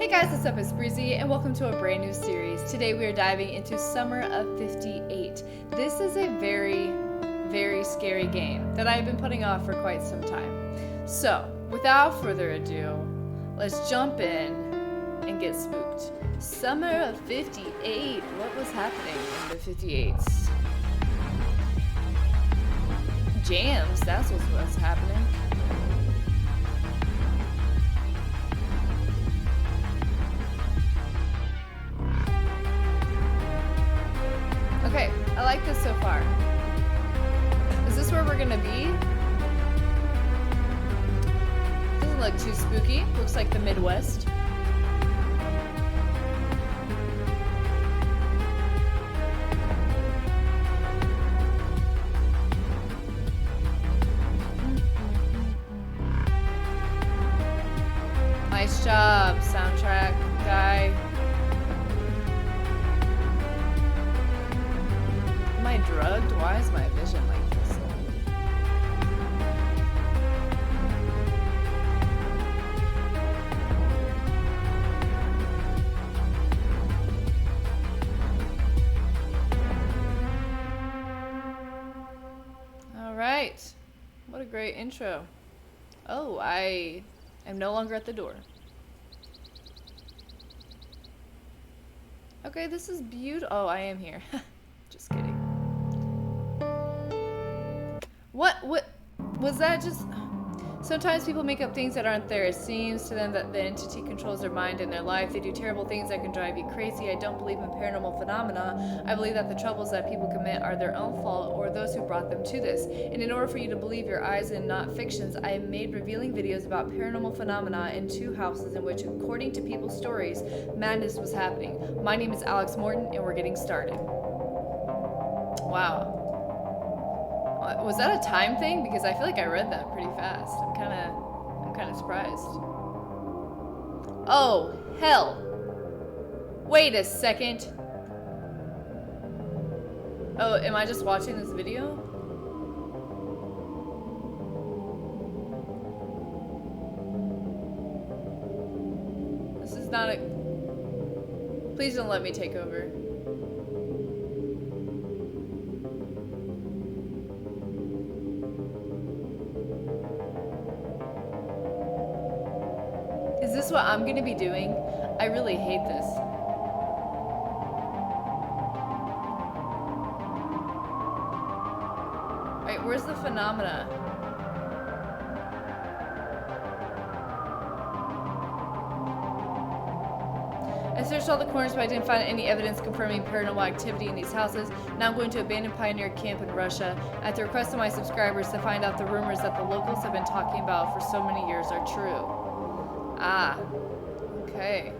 Guys, what's up? It's Breezy and welcome to a brand new series. Today we are diving into Summer of 58. This is a very, very scary game that I've been putting off for quite some time. So, without further ado, let's jump in and get spooked. Summer of 58. What was happening in the 58s? Jams, that's what was happening. Okay, I like this so far. Is this where we're gonna be? Doesn't look too spooky. Looks like the Midwest. Nice job, soundtrack guy. Am I drugged? Why is my vision like this? All right. What a great intro. Oh, I am no longer at the door. Okay, this is beautiful. Oh, I am here. Just kidding. What was that? Just sometimes people make up things that aren't there. It seems to them that the entity controls their mind and their life. They do terrible things that can drive you crazy. I don't believe in paranormal phenomena. I believe that the troubles that people commit are their own fault or those who brought them to this. And in order for you to believe your eyes and not fictions, I have made revealing videos about paranormal phenomena in 2 houses in which, according to people's stories, madness was happening. My name is Alex Morton and we're getting started. Wow. Was that a time thing? Because I feel like I read that pretty fast. I'm kind of surprised. Oh, hell. Wait a second. Oh, am I just watching this video? This is not a... Please don't let me take over. Is this what I'm gonna be doing? I really hate this. Alright, where's the phenomena? I searched all the corners but I didn't find any evidence confirming paranormal activity in these houses. Now I'm going to abandon Pioneer Camp in Russia at the request of my subscribers to find out the rumors that the locals have been talking about for so many years are true. Ah, okay.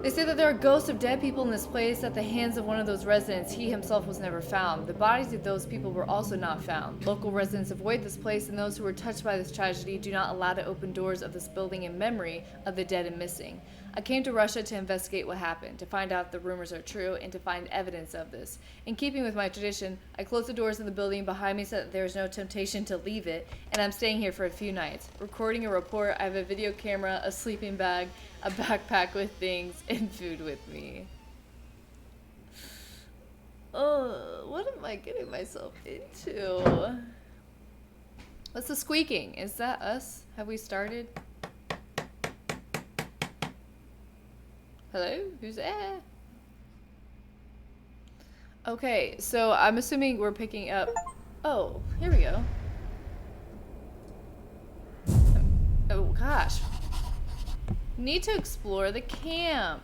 They say that there are ghosts of dead people in this place at the hands of one of those residents. He himself was never found. The bodies of those people were also not found. Local residents avoid this place, and those who were touched by this tragedy do not allow to open doors of this building in memory of the dead and missing. I came to Russia to investigate what happened, to find out if the rumors are true, and to find evidence of this. In keeping with my tradition, I closed the doors of the building behind me so that there is no temptation to leave it, and I'm staying here for a few nights. Recording a report, I have a video camera, a sleeping bag, a backpack with things, and food with me. Oh, what am I getting myself into? What's the squeaking? Is that us? Have we started? Hello? Who's there? Okay, so I'm assuming we're picking up... Oh, here we go. Oh, gosh. Need to explore the camp.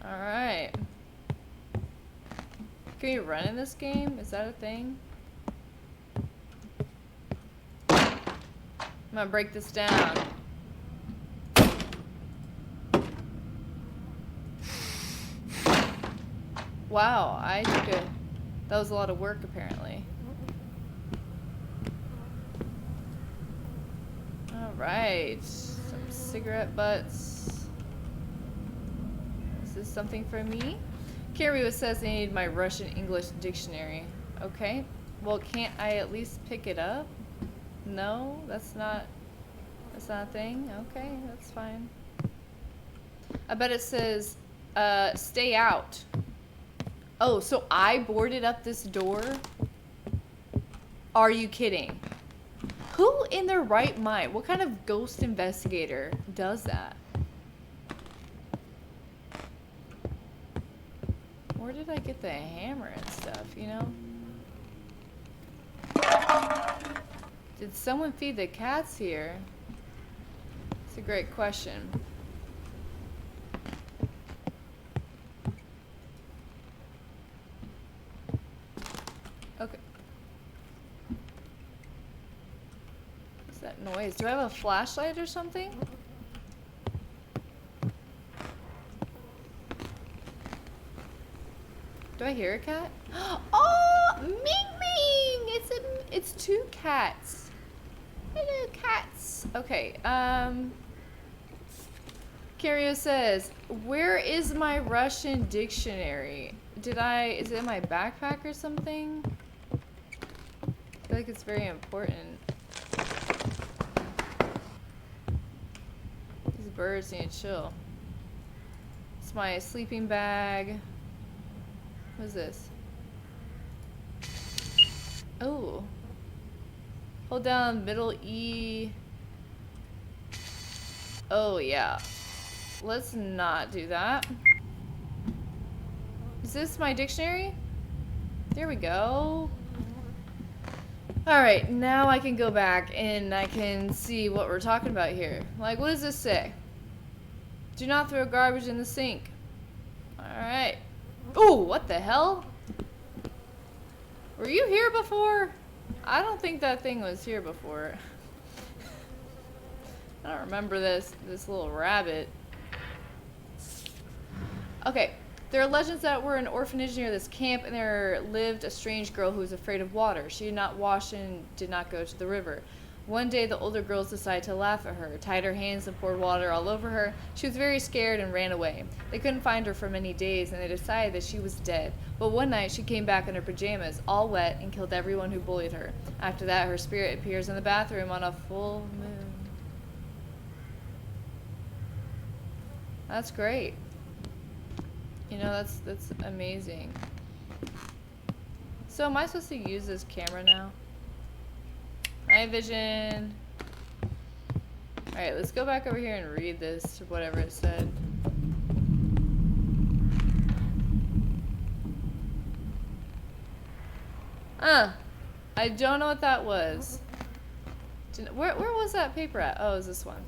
Alright. Can you run in this game? Is that a thing? I'm gonna break this down. Wow, that was a lot of work apparently. Alright, some cigarette butts. Is this something for me? Can't read what it says. I need my Russian English dictionary. Okay, well can't I at least pick it up? No, that's not... That's not a thing? Okay, that's fine. I bet it says, stay out. Oh, so I boarded up this door? Are you kidding? Who in their right mind? What kind of ghost investigator does that? Where did I get the hammer and stuff, you know? Did someone feed the cats here? It's a great question. Okay. What's that noise? Do I have a flashlight or something? Do I hear a cat? Oh, Ming Ming! It's two cats. Hello, cats. Okay. Cario says, "Where is my Russian dictionary? Is it in my backpack or something? I feel like it's very important. These birds need to chill. It's my sleeping bag. What is this? Oh. Hold down middle E. Oh, yeah. Let's not do that. Is this my dictionary? There we go. Alright, now I can go back and I can see what we're talking about here. Like, what does this say? Do not throw garbage in the sink. Alright. Ooh, what the hell? Were you here before? I don't think that thing was here before. I don't remember this little rabbit. Okay. There are legends that were an orphanage near this camp, and there lived a strange girl who was afraid of water. She did not wash and did not go to the river. One day, the older girls decided to laugh at her, tied her hands and poured water all over her. She was very scared and ran away. They couldn't find her for many days, and they decided that she was dead. But one night, she came back in her pajamas, all wet, and killed everyone who bullied her. After that, her spirit appears in the bathroom on a full moon. That's great. You know, that's amazing. So am I supposed to use this camera now? Night vision. Alright, let's go back over here and read this, whatever it said. I don't know what that was. Where was that paper at? Oh, it was this one.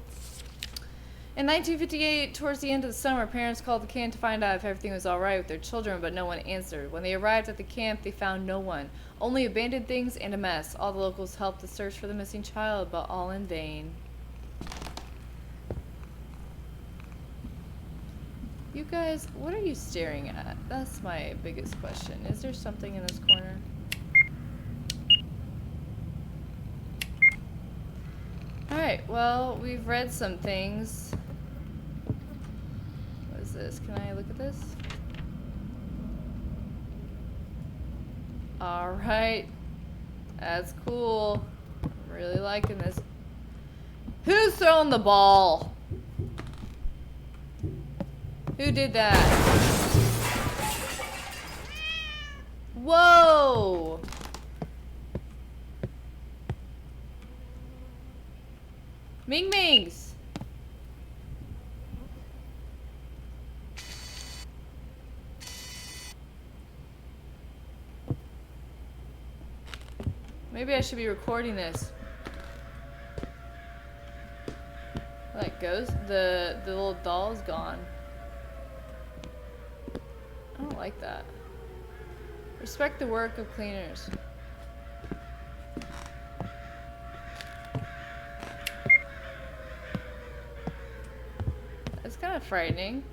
In 1958, towards the end of the summer, parents called the camp to find out if everything was alright with their children, but no one answered. When they arrived at the camp, they found no one. Only abandoned things and a mess. All the locals helped to search for the missing child, but all in vain. You guys, what are you staring at? That's my biggest question. Is there something in this corner? Alright, well, we've read some things. What is this? Can I look at this? Alright. That's cool. I'm really liking this. Who's throwing the ball? Who did that? Whoa! Ming Mings! Maybe I should be recording this. Like ghost, the little doll's gone. I don't like that. Respect the work of cleaners. That's kind of frightening.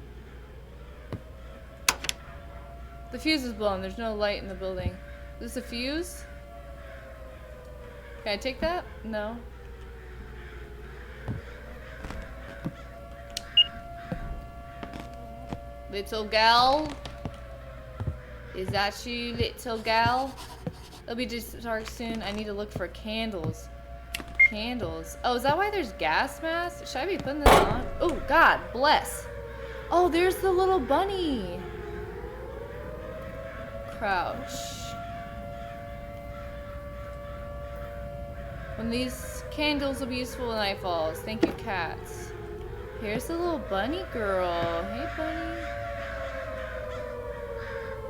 The fuse is blown. There's no light in the building. Is this a fuse? Can I take that? No. Little gal? Is that you, little gal? It'll be just dark soon. I need to look for candles. candles. Oh, is that why there's gas masks? Should I be putting this on? Oh, God, bless. Oh, there's the little bunny. Crouch. When these candles will be useful when night falls. Thank you, cats. Here's the little bunny girl. Hey, bunny.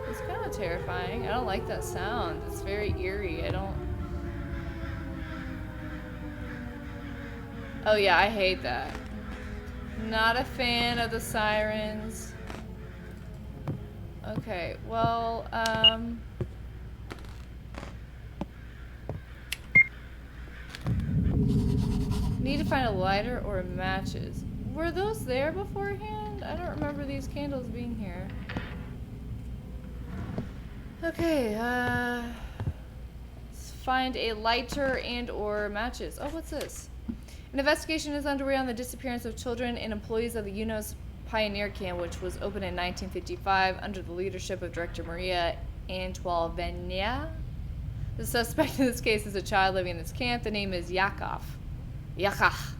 It's kind of terrifying. I don't like that sound. It's very eerie. I don't... Oh yeah, I hate that. Not a fan of the sirens. Okay, well, need to find a lighter or matches. Were those there beforehand? I don't remember these candles being here. Okay, let's find a lighter and or matches. Oh, what's this? An investigation is underway on the disappearance of children and employees of the UNOS Pioneer Camp, which was opened in 1955 under the leadership of Director Maria Antoinevna. The suspect in this case is a child living in this camp. The name is Yakov. Yakov.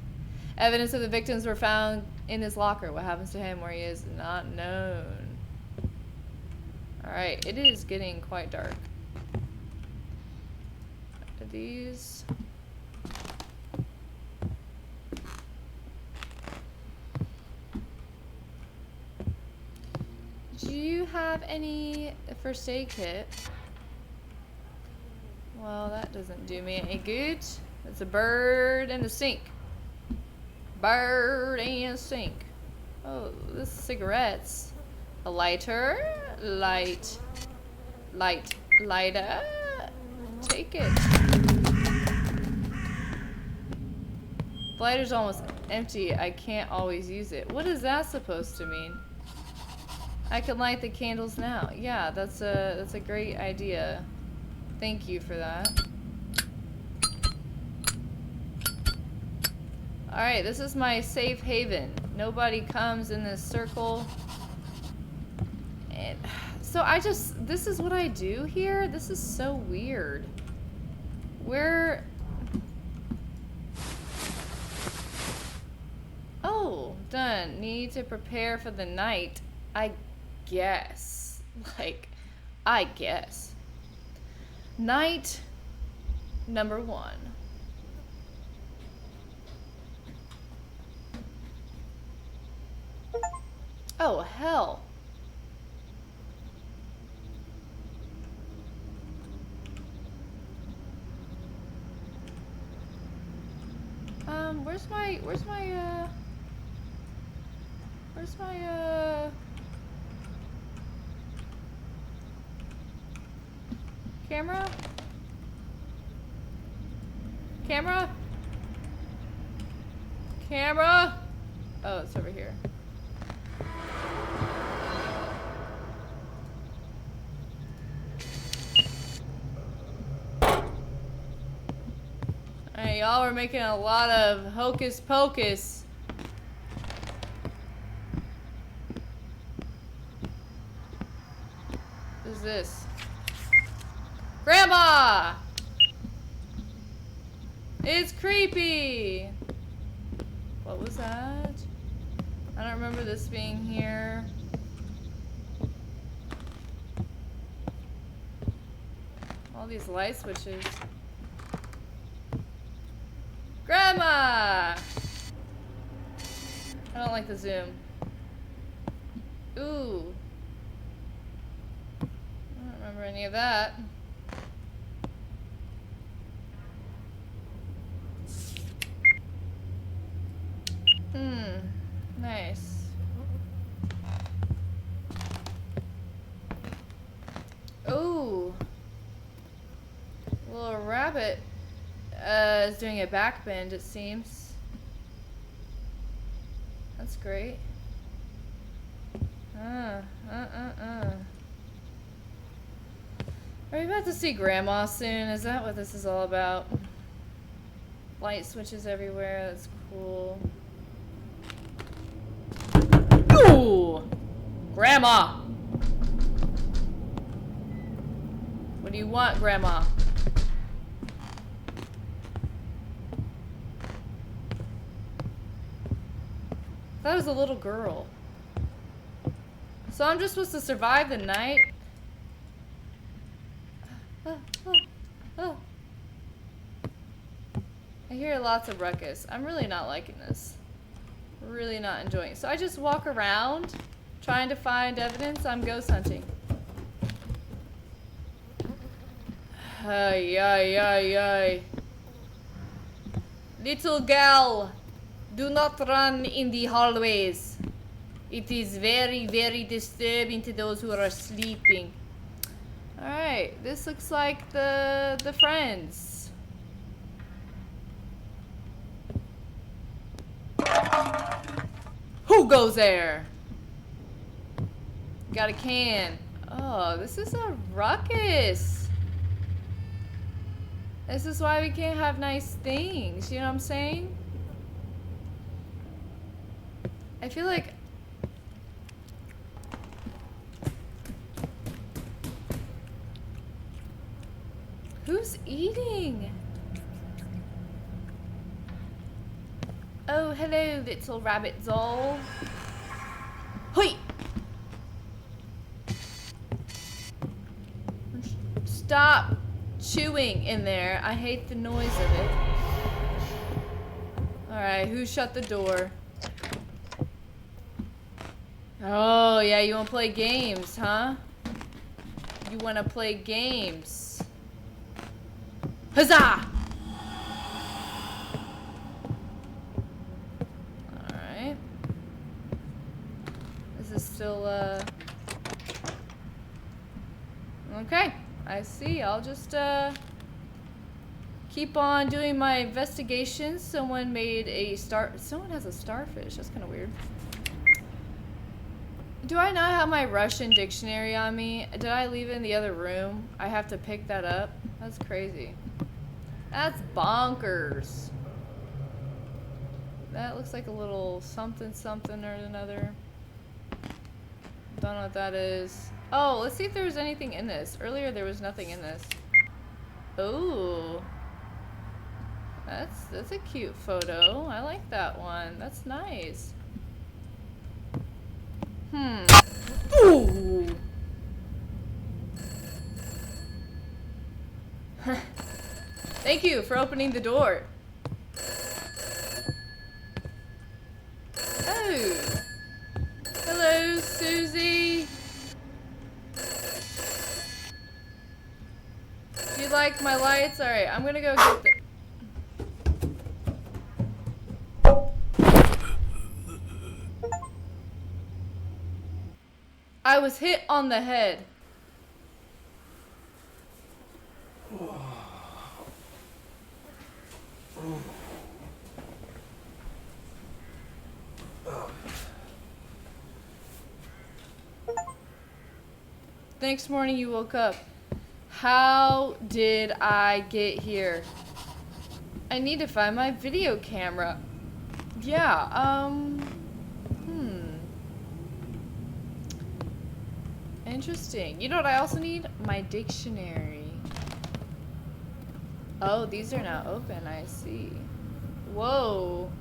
Evidence of the victims were found in his locker. What happens to him where he is not known. Alright, it is getting quite dark. Are these... Do you have any first aid kit? Well, that doesn't do me any good. It's a bird and a sink. Bird and a sink. Oh, this is cigarettes. A lighter. Lighter. Take it. The lighter's almost empty. I can't always use it. What is that supposed to mean? I can light the candles now. Yeah, that's a great idea. Thank you for that. Alright, this is my safe haven. Nobody comes in this circle. And so this is what I do here? This is so weird. Where... Oh, done. Need to prepare for the night. I guess. Like, I guess. Night number 1. Oh, hell. Where's my camera? Camera? Camera? Oh, it's over here. Alright, y'all are making a lot of hocus pocus. What is this? Grandma! It's creepy! What was that? I don't remember this being here. All these light switches. Grandma! I don't like the zoom. Ooh. I don't remember any of that. Nice. Ooh. Little rabbit is doing a back bend, it seems. That's great. Are we about to see Grandma soon? Is that what this is all about? Light switches everywhere. That's cool. Ooh! Grandma! What do you want, Grandma? thought it was a little girl. So I'm just supposed to survive the night? Oh. I hear lots of ruckus. I'm really not liking this. Really not enjoying it. So I just walk around trying to find evidence. I'm ghost hunting. Ay, ay, ay, ay. Little gal, do not run in the hallways. It is very, very disturbing to those who are sleeping. Alright, this looks like the friends. Who goes there? Got a can. Oh, this is a ruckus. This is why we can't have nice things, you know what I'm saying? I feel like... Who's eating? Oh, hello, little rabbit doll. Hoi! Stop chewing in there. I hate the noise of it. Alright, who shut the door? Oh, yeah, you wanna play games, huh? You wanna play games. Huzzah! Alright. This is still, okay, I see. I'll just, keep on doing my investigations. Someone made a someone has a starfish. That's kind of weird. Do I not have my Russian dictionary on me? Did I leave it in the other room? I have to pick that up? That's crazy. That's bonkers. That looks like a little something something or another. Don't know what that is. Oh, let's see if there's anything in this. Earlier there was nothing in this. Ooh. That's a cute photo. I like that one. That's nice. Ooh. Thank you for opening the door. Oh. Hello, Susie. Do you like my lights? Alright, I'm gonna go get the... I was hit on the head. The next morning you woke up. How did I get here? I need to find my video camera. Yeah, Interesting. You know what I also need? My dictionary. Oh, these are now open, I see. Whoa.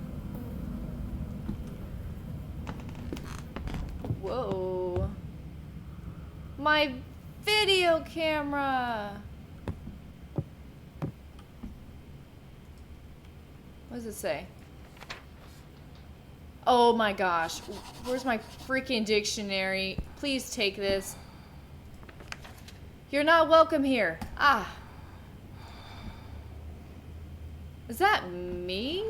Whoa. My video camera! What does it say? Oh my gosh. Where's my freaking dictionary? Please take this. You're not welcome here. Ah. Is that me?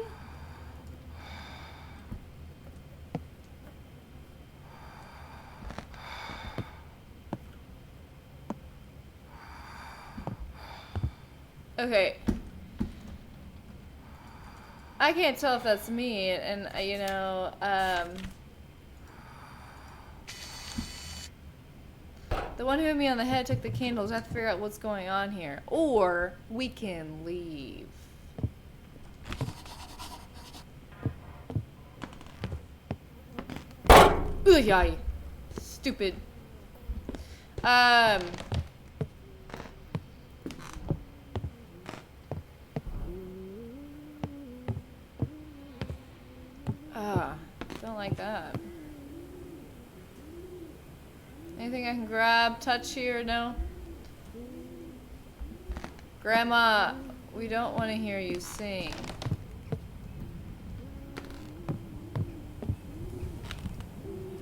Okay. I can't tell if that's me, and you know, the one who hit me on the head took the candles. I have to figure out what's going on here. Or we can leave. Ooh, yay. Stupid. Don't like that. Anything I can grab, touch here? No? Grandma, we don't want to hear you sing.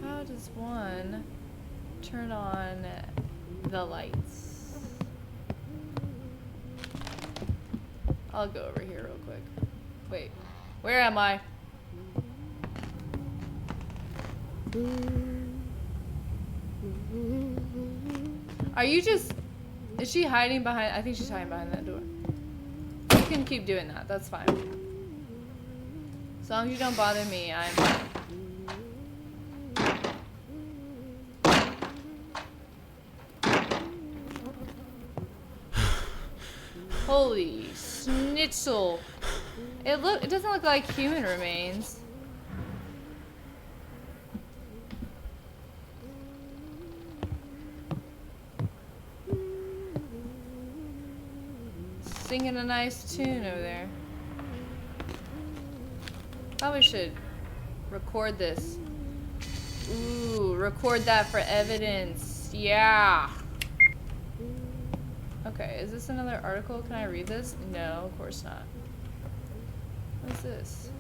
How does one turn on the lights? I'll go over here real quick. Wait, where am I? Are you just... Is she hiding behind... I think she's hiding behind that door. You can keep doing that. That's fine. As long as you don't bother me, I'm fine. Holy schnitzel. It doesn't look like human remains. Singing a nice tune over there. Probably should record this. Ooh, record that for evidence. Yeah. Okay, is this another article? Can I read this? No, of course not. What's this?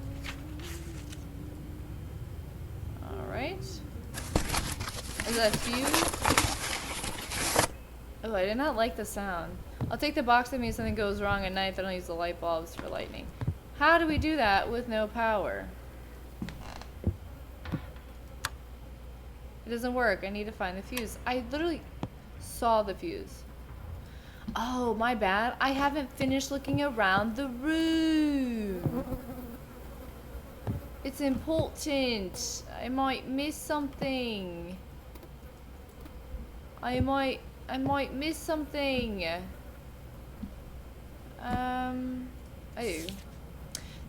Alright. Is that a fuse? Oh, I did not like the sound. I'll take the box with me if something goes wrong at night, then I'll use the light bulbs for lightning. How do we do that with no power? It doesn't work. I need to find the fuse. I literally saw the fuse. Oh, my bad. I haven't finished looking around the room. It's important. I might miss something. I might miss something. Oh.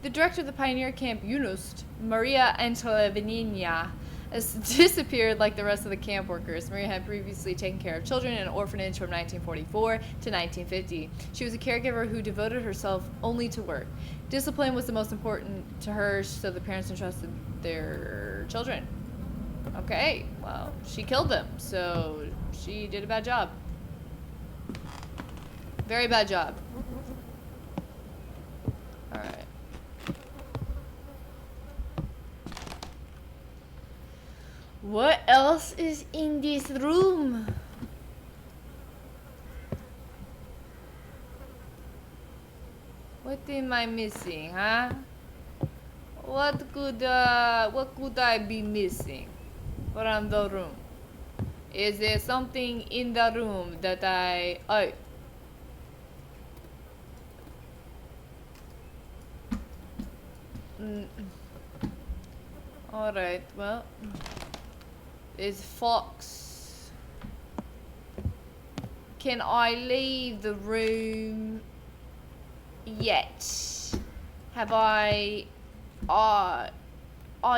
The director of the pioneer camp, Yunus, Maria Antovinina, has disappeared like the rest of the camp workers. Maria had previously taken care of children in an orphanage from 1944 to 1950. She was a caregiver who devoted herself only to work. Discipline was the most important to her, so the parents entrusted their children. Okay, well, she killed them, so she did a bad job. Very bad job. Alright. What else is in this room? What am I missing, huh? What could I be missing from the room? Is there something in the room that oh. Alright, well. There's Fox. Can I leave the room yet? Have I... are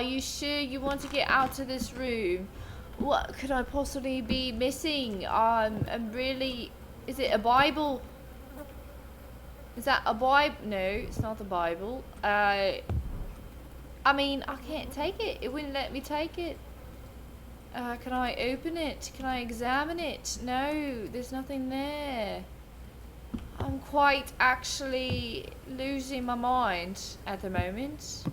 you sure you want to get out of this room? What could I possibly be missing? I'm really... Is it a Bible? Is that a Bible? No, it's not the Bible. I mean, I can't take it. It wouldn't let me take it. Can I open it? Can I examine it? No, there's nothing there. I'm quite actually losing my mind at the moment.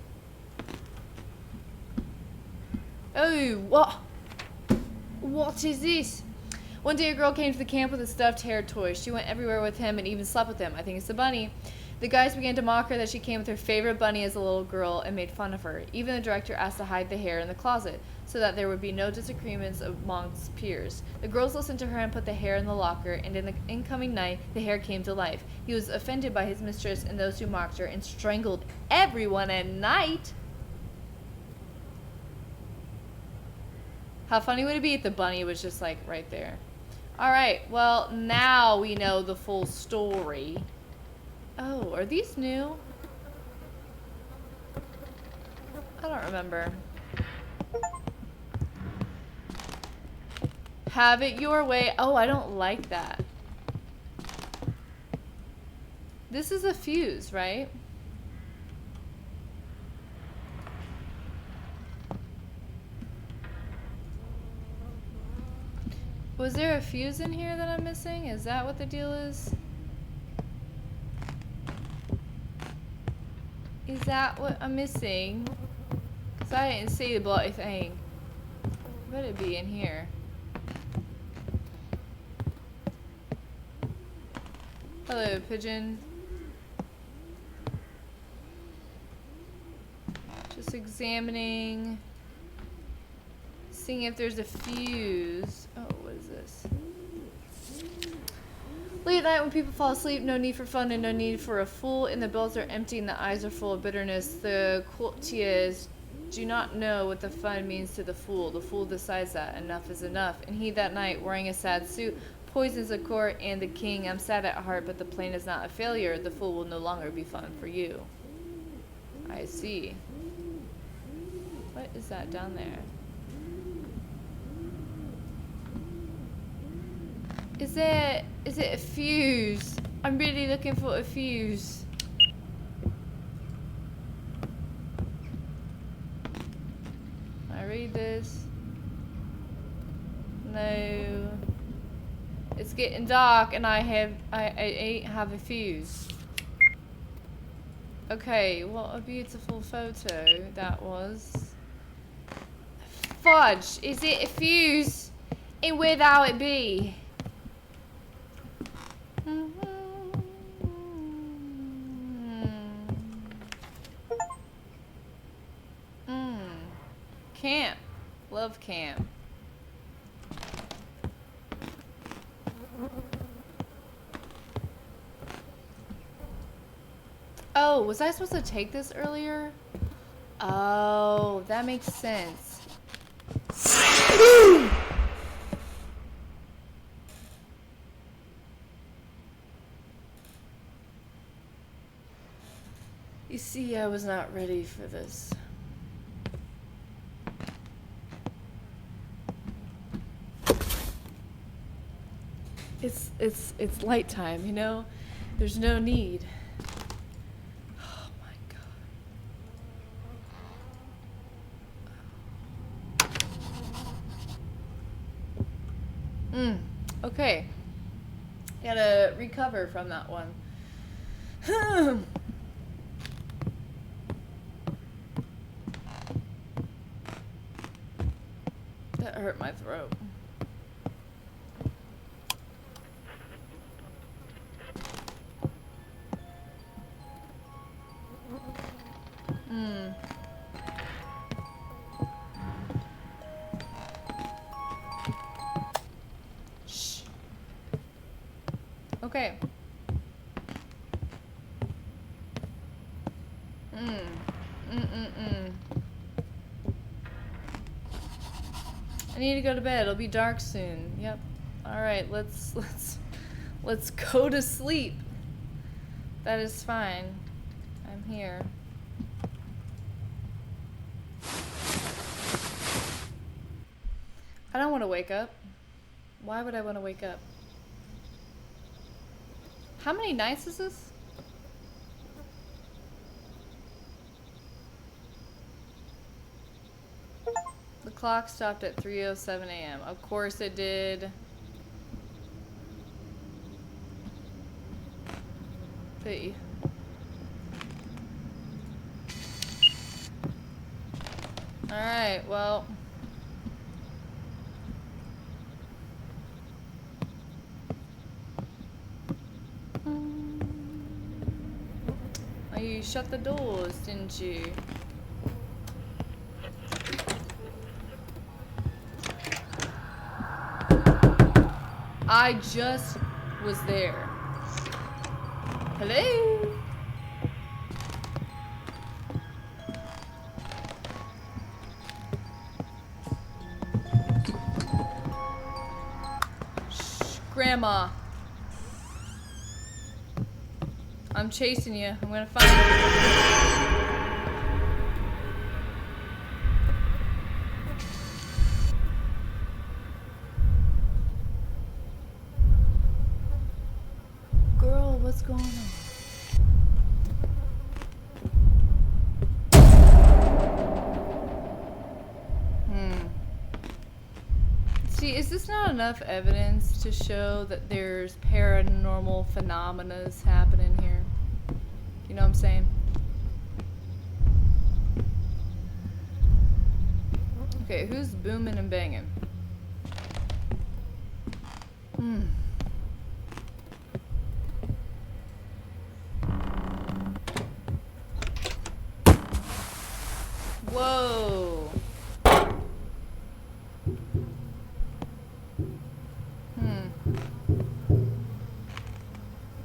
Oh, what? What is this? One day a girl came to the camp with a stuffed hair toy. She went everywhere with him and even slept with him. I think it's the bunny. The guys began to mock her that she came with her favorite bunny as a little girl and made fun of her. Even the director asked to hide the hair in the closet so that there would be no disagreements amongst peers. The girls listened to her and put the hair in the locker, and in the incoming night, the hair came to life. He was offended by his mistress and those who mocked her and strangled everyone at night. How funny would it be if the bunny was just like right there? Alright, well, now we know the full story. Oh, are these new? I don't remember. Have it your way. Oh, I don't like that. This is a fuse, right? Was there a fuse in here that I'm missing? Is that what the deal is? Is that what I'm missing? Because I didn't see the bloody thing. Better be in here. Hello, pigeon. Just examining. Seeing if there's a fuse. Oh, what is this? Late at night when people fall asleep, no need for fun and no need for a fool. And the bells are empty and the eyes are full of bitterness. The courtiers do not know what the fun means to the fool. The fool decides that enough is enough. And he that night, wearing a sad suit, poisons the court and the king. I'm sad at heart, but the plan is not a failure. The fool will no longer be fun for you. I see. What is that down there? Is it a fuse? I'm really looking for a fuse. I read this. No. It's getting dark and I ain't have a fuse. Okay, what a beautiful photo that was. Fudge, is it a fuse? And where thou it be? Camp. Love camp. Oh, was I supposed to take this earlier? Oh, that makes sense. You see, I was not ready for this. It's light time, you know? There's no need. Oh my god. Okay. Gotta recover from that one. That hurt my throat. Shh. Okay. I need to go to bed. It'll be dark soon. Yep. All right. Let's go to sleep. That is fine. I'm here. I don't want to wake up. Why would I want to wake up? How many nights is this? The clock stopped at 3:07 a.m. Of course it did. Hey. Alright, well. Oh, you shut the doors, didn't you? I just was there. Hello? Shh, Grandma. I'm chasing you. I'm gonna find you. What's going on? See, See, is this not enough evidence to show that there's paranormal phenomena happening here? You know what I'm saying? Okay, who's booming and banging? Whoa.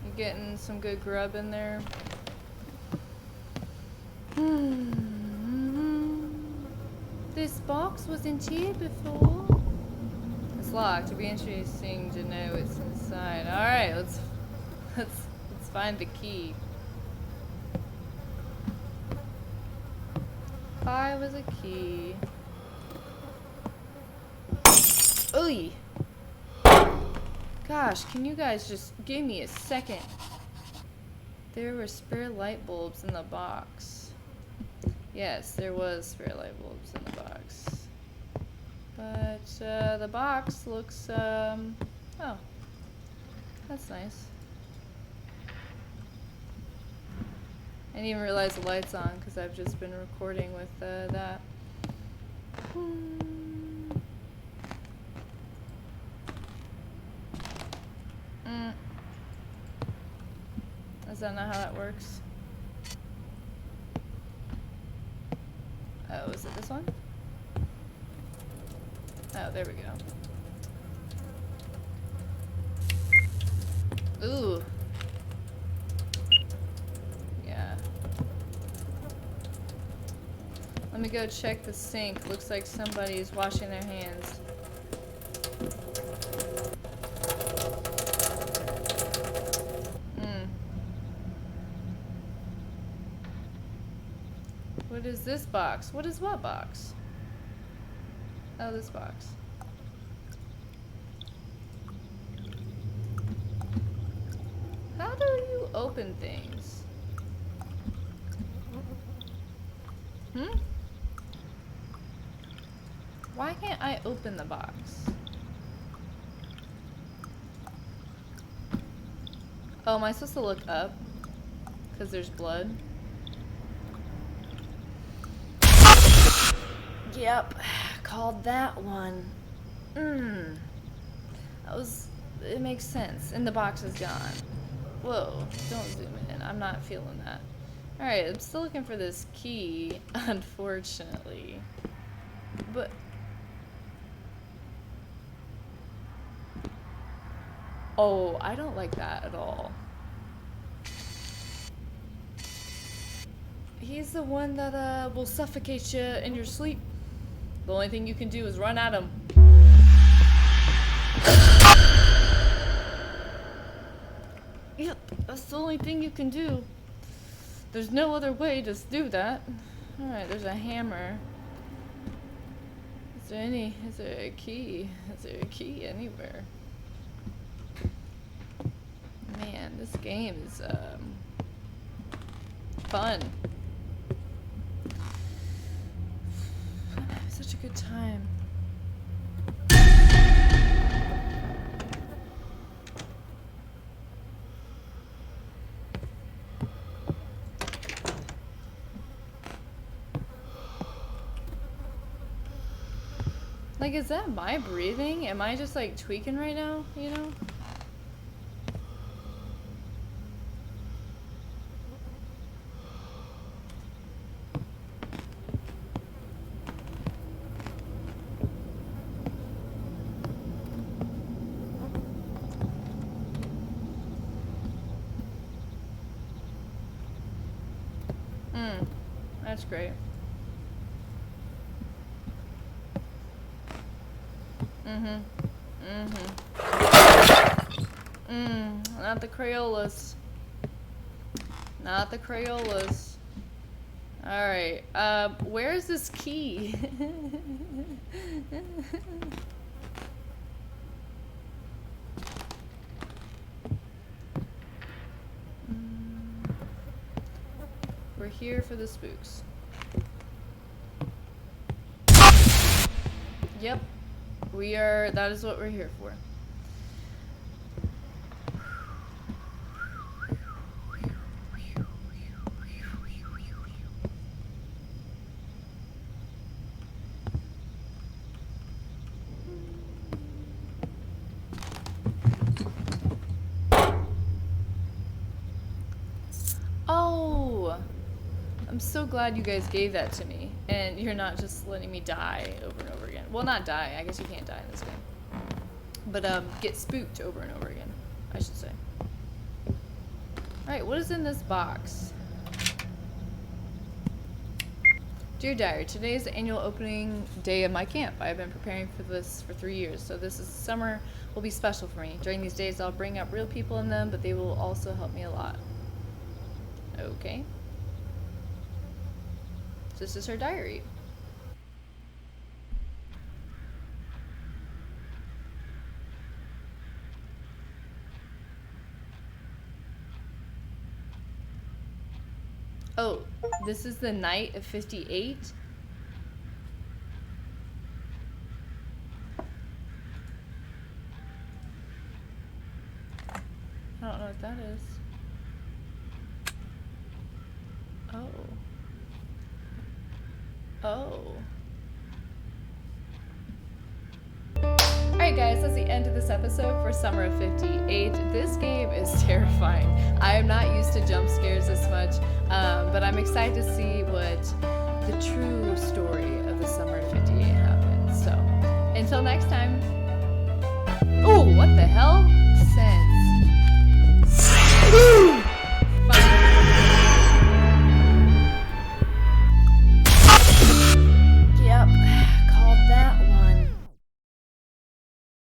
You getting some good grub in there? This box wasn't here before. It's locked. It'd be interesting to know what's inside. Alright, let's find the key. If I was a key. Oy! Gosh, can you guys just give me a second? There were spare light bulbs in the box. Yes, there was spare light bulbs in the box. But the box looks, oh, that's nice. I didn't even realize the light's on because I've just been recording with that. Is that not how that works? Oh, is it this one? Oh, there we go. Ooh. Yeah. Let me go check the sink. Looks like somebody's washing their hands. What is this box? What is what box? Oh, this box. How do you open things? Why can't I open the box? Oh, am I supposed to look up? Because there's blood? Yep, called that one. That was, it makes sense. And the box is gone. Whoa, don't zoom in. I'm not feeling that. Alright, I'm still looking for this key, unfortunately. But... oh, I don't like that at all. He's the one that will suffocate you in your sleep. The only thing you can do is run at him. Yep, that's the only thing you can do. There's no other way to do that. Alright, there's a hammer. Is there a key? Is there a key anywhere? Man, this game is, fun. I'm having such a good time. Like, is that my breathing? Am I just like tweaking right now, you know? That's great. Not the Crayolas. Not the Crayolas. Alright, where's this key? We're here for the spooks. Yep. That is what we're here for. Oh, I'm so glad you guys gave that to me, and you're not just letting me die over and over again. Well, not die. I guess you can't die in this game, but get spooked over and over again, I should say. All right, what is in this box? Dear Diary, today is the annual opening day of my camp. I have been preparing for this for 3 years, so this summer will be special for me. During these days, I'll bring up real people in them, but they will also help me a lot. Okay. So this is her diary. Oh, this is the night of 58? I don't know what that is. Oh. Oh. Alright guys, that's the end of this episode for Summer of 58. This game is terrifying. I am not used to jump scares this much, but I'm excited to see what the true story of the Summer of 58 happens. So, until next time. Oh, what the hell? Send.